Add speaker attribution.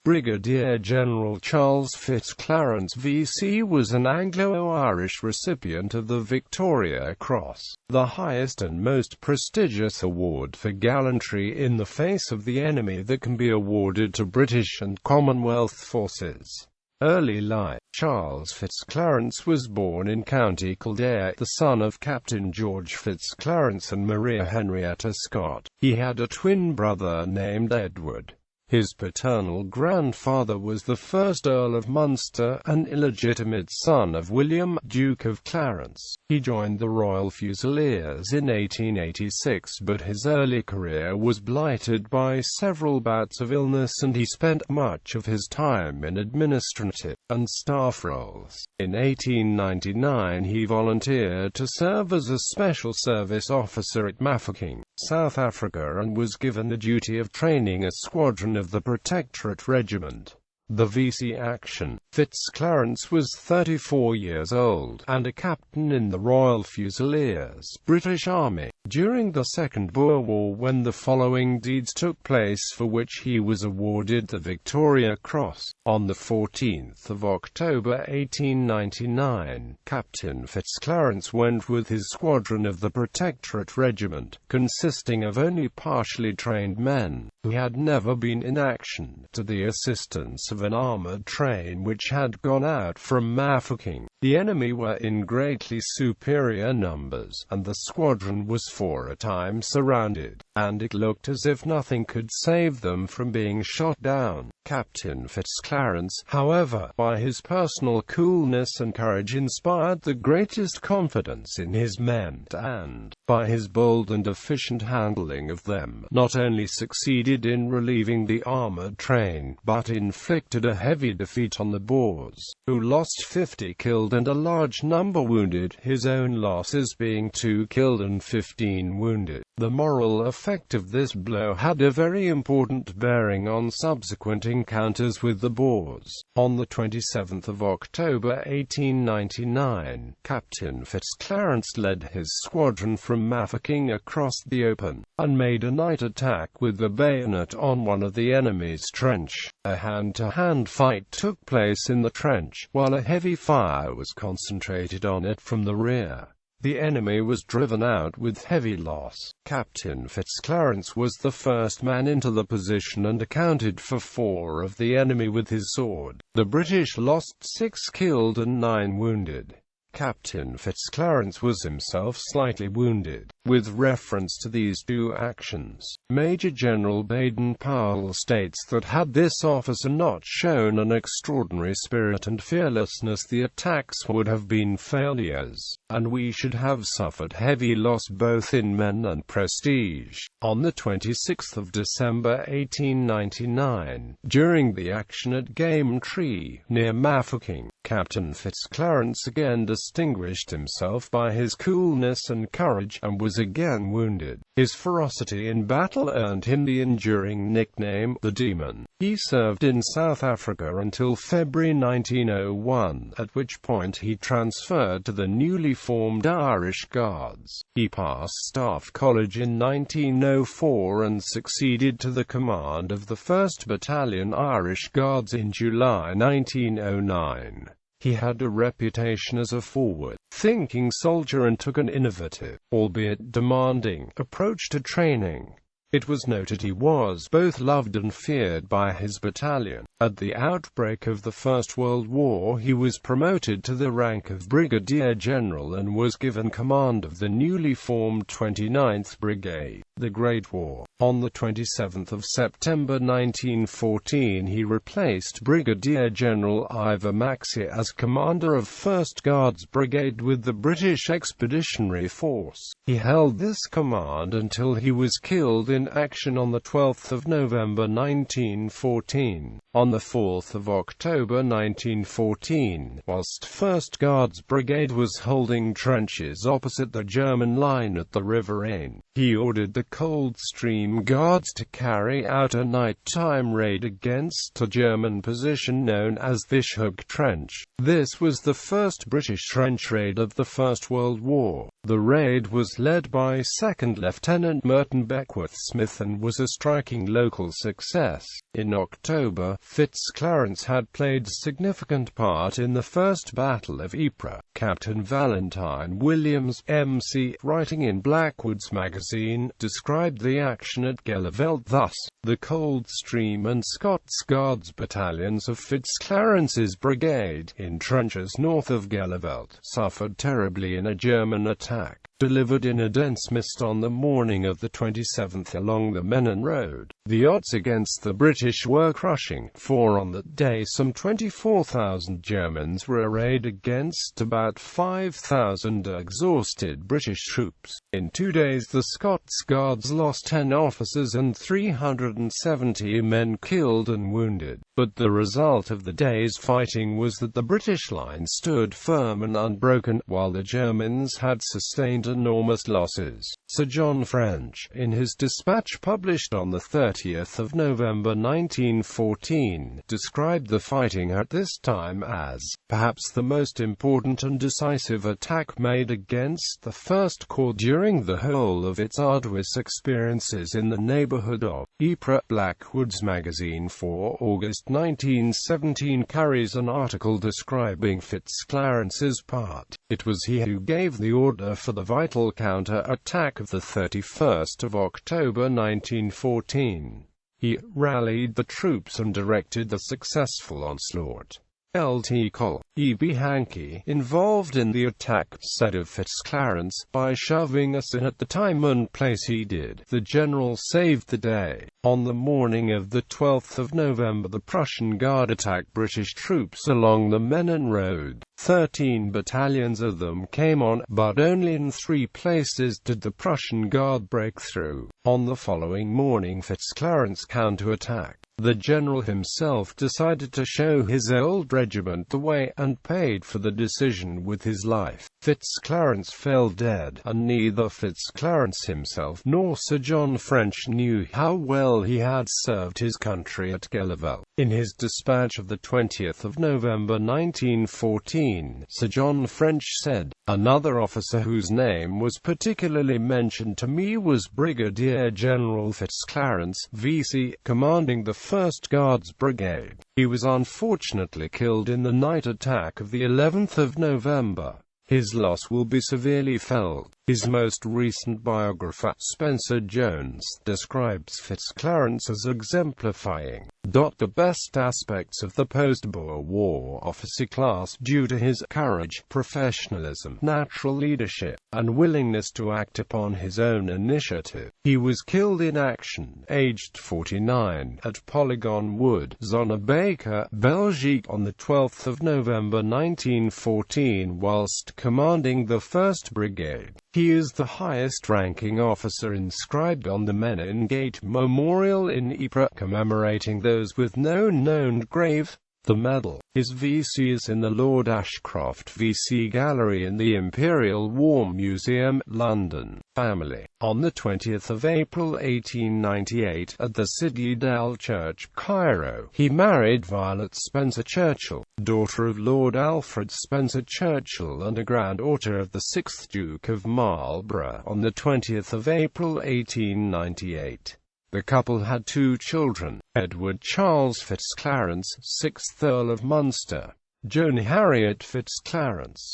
Speaker 1: Brigadier General Charles FitzClarence VC was an Anglo-Irish recipient of the Victoria Cross, the highest and most prestigious award for gallantry in the face of the enemy that can be awarded to British and Commonwealth forces. Early life. Charles FitzClarence was born in County Kildare, the son of Captain George FitzClarence and Maria Henrietta Scott. He had a twin brother named Edward. His paternal grandfather was the first Earl of Munster, an illegitimate son of William, Duke of Clarence. He joined the Royal Fusiliers in 1886, but his early career was blighted by several bouts of illness and he spent much of his time in administrative and staff roles. In 1899 he volunteered to serve as a special service officer at Mafeking, South Africa, and was given the duty of training a squadron of the Protectorate Regiment. The VC action. FitzClarence was 34 years old, and a captain in the Royal Fusiliers, British Army, during the Second Boer War, when the following deeds took place for which he was awarded the Victoria Cross. On the 14th of October 1899, Captain FitzClarence went with his squadron of the Protectorate Regiment, consisting of only partially trained men, who had never been in action, to the assistance of an armoured train which had gone out from Mafeking. The enemy were in greatly superior numbers, and the squadron was for a time surrounded, and it looked as if nothing could save them from being shot down. Captain FitzClarence, however, by his personal coolness and courage inspired the greatest confidence in his men, and, by his bold and efficient handling of them, not only succeeded in relieving the armoured train, but inflicted a heavy defeat on the Boers, who lost 50 killed and a large number wounded, his own losses being 2 killed and 15 wounded. The moral effect of this blow had a very important bearing on subsequent encounters with the Boers. On the 27th of October 1899, Captain FitzClarence led his squadron from Mafeking across the open, and made a night attack with the bayonet on one of the enemy's trench. A hand-to-hand fight took place in the trench, while a heavy fire was concentrated on it from the rear. The enemy was driven out with heavy loss. Captain FitzClarence was the first man into the position and accounted for 4 of the enemy with his sword. The British lost 6 killed and 9 wounded. Captain FitzClarence was himself slightly wounded. With reference to these 2 actions, Major General Baden-Powell states that had this officer not shown an extraordinary spirit and fearlessness, the attacks would have been failures, and we should have suffered heavy loss both in men and prestige. On the 26th of December 1899, during the action at Gallantry, near Mafeking, Captain FitzClarence again distinguished himself by his coolness and courage, and was again wounded. His ferocity in battle earned him the enduring nickname, the Demon. He served in South Africa until February 1901, at which point he transferred to the newly formed Irish Guards. He passed Staff College in 1904 and succeeded to the command of the 1st Battalion Irish Guards in July 1909. He had a reputation as a forward-thinking soldier and took an innovative, albeit demanding, approach to training. It was noted he was both loved and feared by his battalion. At the outbreak of the First World War he was promoted to the rank of Brigadier General and was given command of the newly formed 29th Brigade. The Great War. On the 27th of September 1914 he replaced Brigadier General Ivor Maxey as commander of 1st Guards Brigade with the British Expeditionary Force. He held this command until he was killed in action on the 12th of November 1914. On the 4th of October 1914, whilst 1st Guards Brigade was holding trenches opposite the German line at the River Ain, he ordered the Coldstream Guards to carry out a nighttime raid against a German position known as Fishhook Trench. This was the first British trench raid of the First World War. The raid was led by 2nd Lieutenant Merton Beckworth-Smith and was a striking local success. In October, FitzClarence had played a significant part in the First Battle of Ypres. Captain Valentine Williams, MC, writing in Blackwood's magazine, described the action at Gallivelt thus: "The Coldstream and Scots Guards battalions of FitzClarence's brigade, in trenches north of Gallivelt, suffered terribly in a German attack, delivered in a dense mist on the morning of the 27th along the Menin Road. The odds against the British were crushing, for on that day some 24,000 Germans were arrayed against about 5,000 exhausted British troops. In 2 days the Scots Guards lost 10 officers and 370 men killed and wounded. But the result of the day's fighting was that the British line stood firm and unbroken, while the Germans had sustained enormous losses." Sir John French, in his dispatch published on the 30th of November 1914, described the fighting at this time as perhaps the most important and decisive attack made against the First Corps during the whole of its arduous experiences in the neighborhood of Ypres. Blackwood's magazine for August 1917 carries an article describing FitzClarence's part. It was he who gave the order for the vital counter-attack of the 31st of October 1914. He rallied the troops and directed the successful onslaught. Lt. Col. E.B. Hankey, involved in the attack, said of FitzClarence, "By shoving us in at the time and place he did, the general saved the day." On the morning of the 12th of November the Prussian Guard attacked British troops along the Menin Road. 13 battalions of them came on, but only in 3 places did the Prussian Guard break through. On the following morning FitzClarence counterattacked. The general himself decided to show his old regiment the way, and paid for the decision with his life. FitzClarence fell dead, and neither FitzClarence himself nor Sir John French knew how well he had served his country at Gallivelt. In his dispatch of the 20th of November 1914, Sir John French said, "Another officer whose name was particularly mentioned to me was Brigadier General FitzClarence, V.C., commanding the 1st Guards Brigade. He was unfortunately killed in the night attack of the 11th of November. His loss will be severely felt." His most recent biographer, Spencer Jones, describes FitzClarence as exemplifying the best aspects of the post-Boer War officer class due to his courage, professionalism, natural leadership, and willingness to act upon his own initiative. He was killed in action, aged 49, at Polygon Wood, Zonnebaker, Belgique, on the 12th of November 1914 whilst commanding the 1st Brigade. He is the highest-ranking officer inscribed on the Menin Gate Memorial in Ypres, commemorating those with no known grave. The medal, his VC, is in the Lord Ashcroft VC Gallery in the Imperial War Museum, London. Family. On the 20th of April 1898, at the Citadel Church, Cairo, he married Violet Spencer Churchill, daughter of Lord Alfred Spencer Churchill and a granddaughter of the 6th Duke of Marlborough, on the 20th of April 1898. The couple had 2 children, Edward Charles FitzClarence, 6th Earl of Munster, Joan Harriet FitzClarence.